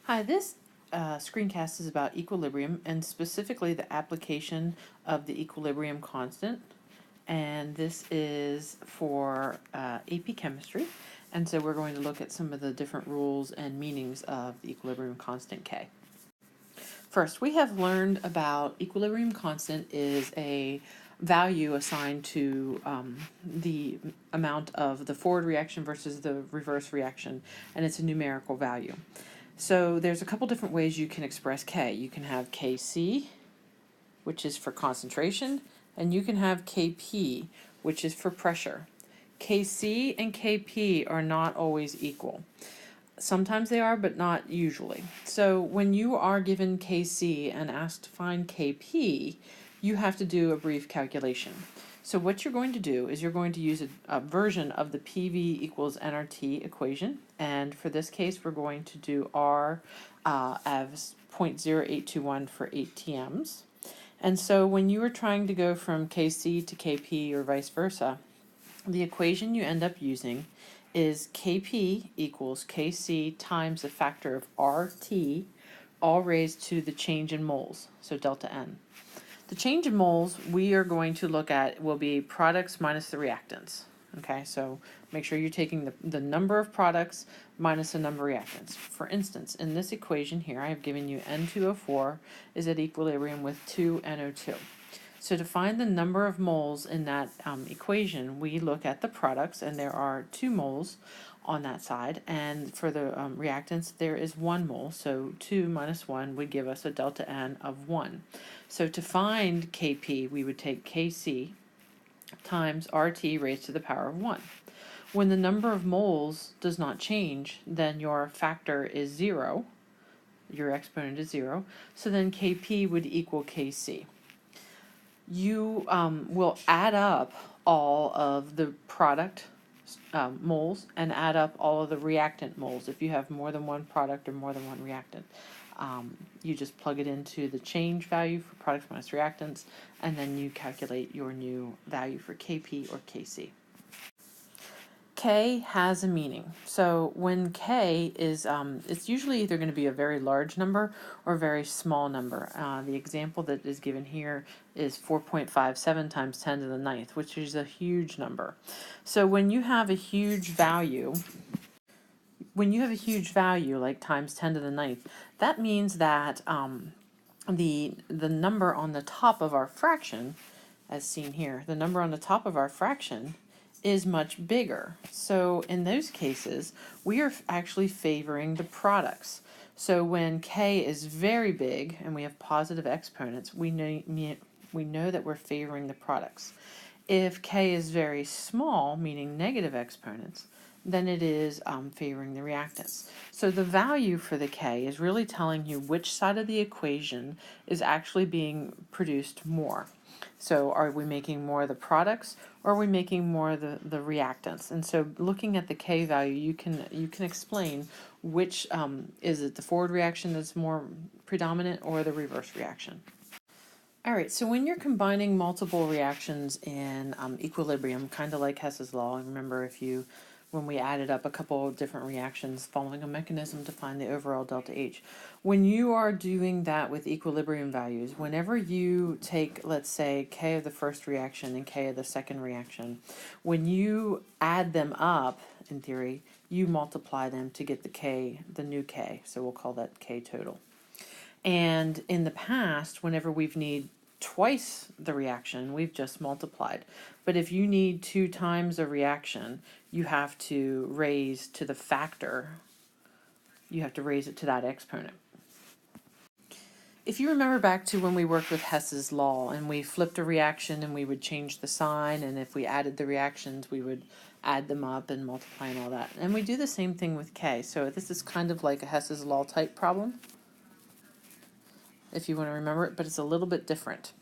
Hi, this screencast is about equilibrium and specifically the application of the equilibrium constant. And this is for AP Chemistry. And so we're going to look at some of the different rules and meanings of the equilibrium constant K. First, we have learned about equilibrium constant is a value assigned to the amount of the forward reaction versus the reverse reaction, and it's a numerical value. So there's a couple different ways you can express K. You can have Kc, which is for concentration, and you can have Kp, which is for pressure. Kc and Kp are not always equal. Sometimes they are, but not usually. So when you are given Kc and asked to find Kp, you have to do a brief calculation. So what you're going to do is you're going to use a version of the PV equals nRT equation. And for this case, we're going to do R as 0.0821 for 8 TMs. And so when you are trying to go from Kc to Kp or vice versa, the equation you end up using is Kp equals Kc times the factor of RT, all raised to the change in moles, so delta N. The change in moles we are going to look at will be products minus the reactants. Okay, so make sure you're taking the number of products minus the number of reactants. For instance, in this equation here, I have given you N2O4 is at equilibrium with 2NO2. So to find the number of moles in that equation, we look at the products, and there are 2 moles on that side, and for the reactants there is 1 mole, so 2 minus 1 would give us a delta N of 1. So to find Kp, we would take Kc times RT raised to the power of 1. When the number of moles does not change, then your factor is 0, your exponent is 0, so then Kp would equal Kc. You will add up all of the product moles and add up all of the reactant moles if you have more than one product or more than one reactant. You just plug it into the change value for products minus reactants, and then you calculate your new value for Kp or Kc. K has a meaning. So when K is, it's usually either going to be a very large number or a very small number. The example that is given here is 4.57 times 10 to the 9th, which is a huge number. So when you have a huge value, like times 10 to the 9th, that means that the number on the top of our fraction, as seen here, the number on the top of our fraction is much bigger. So in those cases, we are actually favoring the products. So when K is very big and we have positive exponents, we know that we're favoring the products. If K is very small, meaning negative exponents, then it is favoring the reactants. So the value for the K is really telling you which side of the equation is actually being produced more. So are we making more of the products, or are we making more of the reactants? And so looking at the K value, you can explain which is it the forward reaction that's more predominant or the reverse reaction. All right, so when you're combining multiple reactions in equilibrium, kind of like Hess's law, remember when we added up a couple of different reactions following a mechanism to find the overall delta H. When you are doing that with equilibrium values, whenever you take, let's say, K of the first reaction and K of the second reaction, when you add them up, in theory, you multiply them to get the new K, so we'll call that K total. And in the past, whenever we've need twice the reaction, we've just multiplied. But if you need 2 times a reaction, you have to raise to the factor. You have to raise it to that exponent. If you remember back to when we worked with Hess's law and we flipped a reaction and we would change the sign, and if we added the reactions, we would add them up and multiply and all that. And we do the same thing with K. So this is kind of like a Hess's law type problem, if you want to remember it, but it's a little bit different.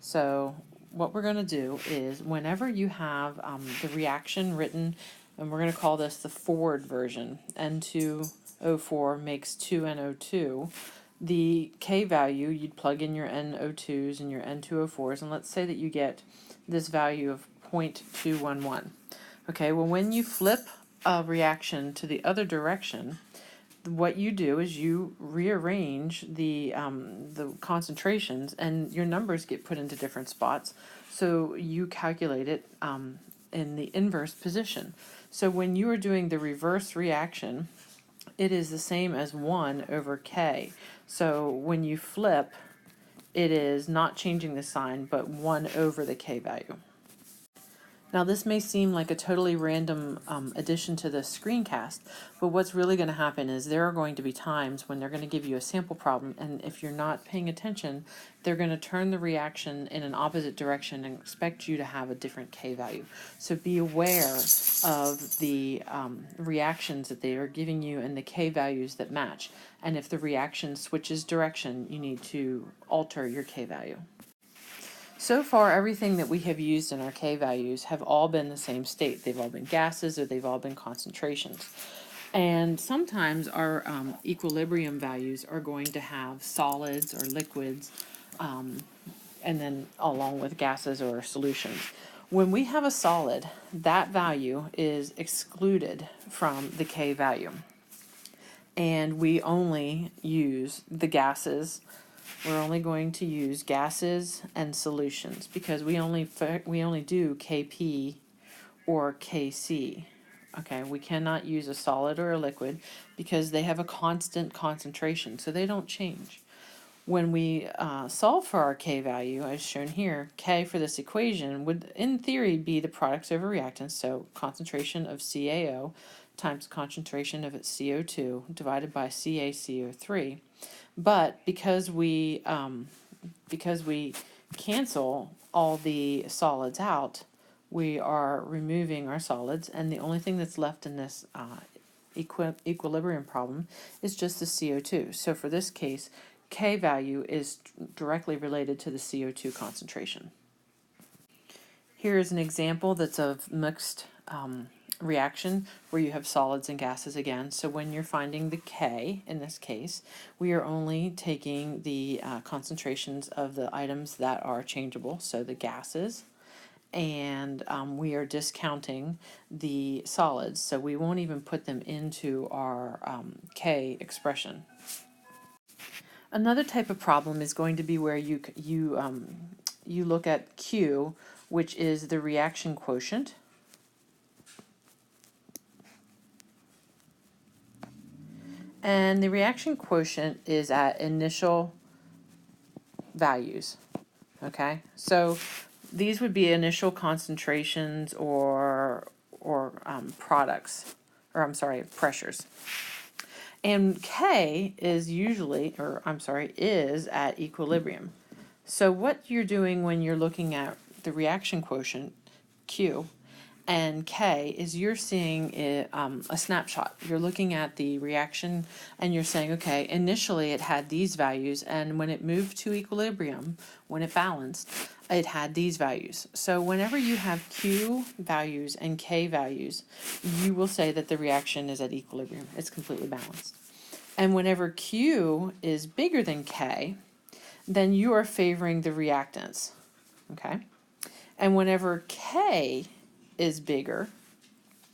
So what we're going to do is whenever you have the reaction written, and we're going to call this the forward version, N2O4 makes 2NO2, the K value, you'd plug in your NO2s and your N2O4s, and let's say that you get this value of 0.211. Okay, well when you flip a reaction to the other direction, what you do is you rearrange the concentrations, and your numbers get put into different spots. So you calculate it in the inverse position. So when you are doing the reverse reaction, it is the same as 1 over K. So when you flip, it is not changing the sign, but 1 over the K value. Now this may seem like a totally random addition to the screencast, but what's really going to happen is there are going to be times when they're going to give you a sample problem, and if you're not paying attention, they're going to turn the reaction in an opposite direction and expect you to have a different K value. So be aware of the reactions that they are giving you and the K values that match. And if the reaction switches direction, you need to alter your K value. So far, everything that we have used in our K values have all been the same state. They've all been gases, or they've all been concentrations. And sometimes our equilibrium values are going to have solids or liquids, and then along with gases or solutions. When we have a solid, that value is excluded from the K value. And we only use the gases. We're only going to use gases and solutions because we only do KP or KC. Okay, we cannot use a solid or a liquid because they have a constant concentration, so they don't change. When we solve for our K value, as shown here, K for this equation would, in theory, be the products over reactants, so concentration of CaO times concentration of its CO2 divided by CaCO3. But because we cancel all the solids out, we are removing our solids, and the only thing that's left in this equilibrium problem is just the CO2. So for this case, K value is directly related to the CO2 concentration. Here is an example that's of mixed reaction where you have solids and gases again. So when you're finding the K, in this case, we are only taking the concentrations of the items that are changeable, so the gases, and we are discounting the solids, so we won't even put them into our K expression. Another type of problem is going to be where you look at Q, which is the reaction quotient. And the reaction quotient is at initial values, okay? So these would be initial concentrations or products, or I'm sorry, pressures. And K is usually, is at equilibrium. So what you're doing when you're looking at the reaction quotient, Q, and K, is you're seeing a snapshot. You're looking at the reaction and you're saying, okay, initially it had these values, and when it moved to equilibrium, when it balanced, it had these values. So whenever you have Q values and K values, you will say that the reaction is at equilibrium. It's completely balanced. And whenever Q is bigger than K, then you are favoring the reactants, okay? And whenever K is bigger,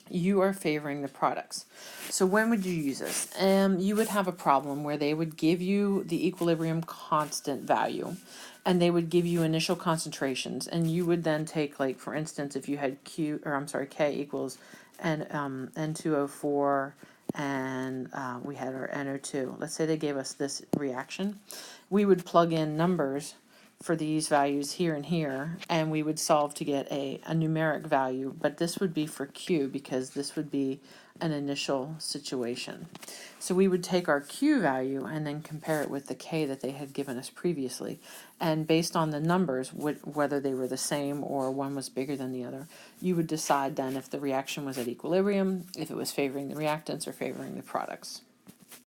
you are favoring the products. So when would you use this? You would have a problem where they would give you the equilibrium constant value, and they would give you initial concentrations, and you would then take, like, for instance, if you had K equals N2O4, and we had our NO2. Let's say they gave us this reaction. We would plug in numbers for these values here and here, and we would solve to get a numeric value, but this would be for Q because this would be an initial situation. So we would take our Q value and then compare it with the K that they had given us previously, and based on the numbers, whether they were the same or one was bigger than the other, you would decide then if the reaction was at equilibrium, if it was favoring the reactants or favoring the products.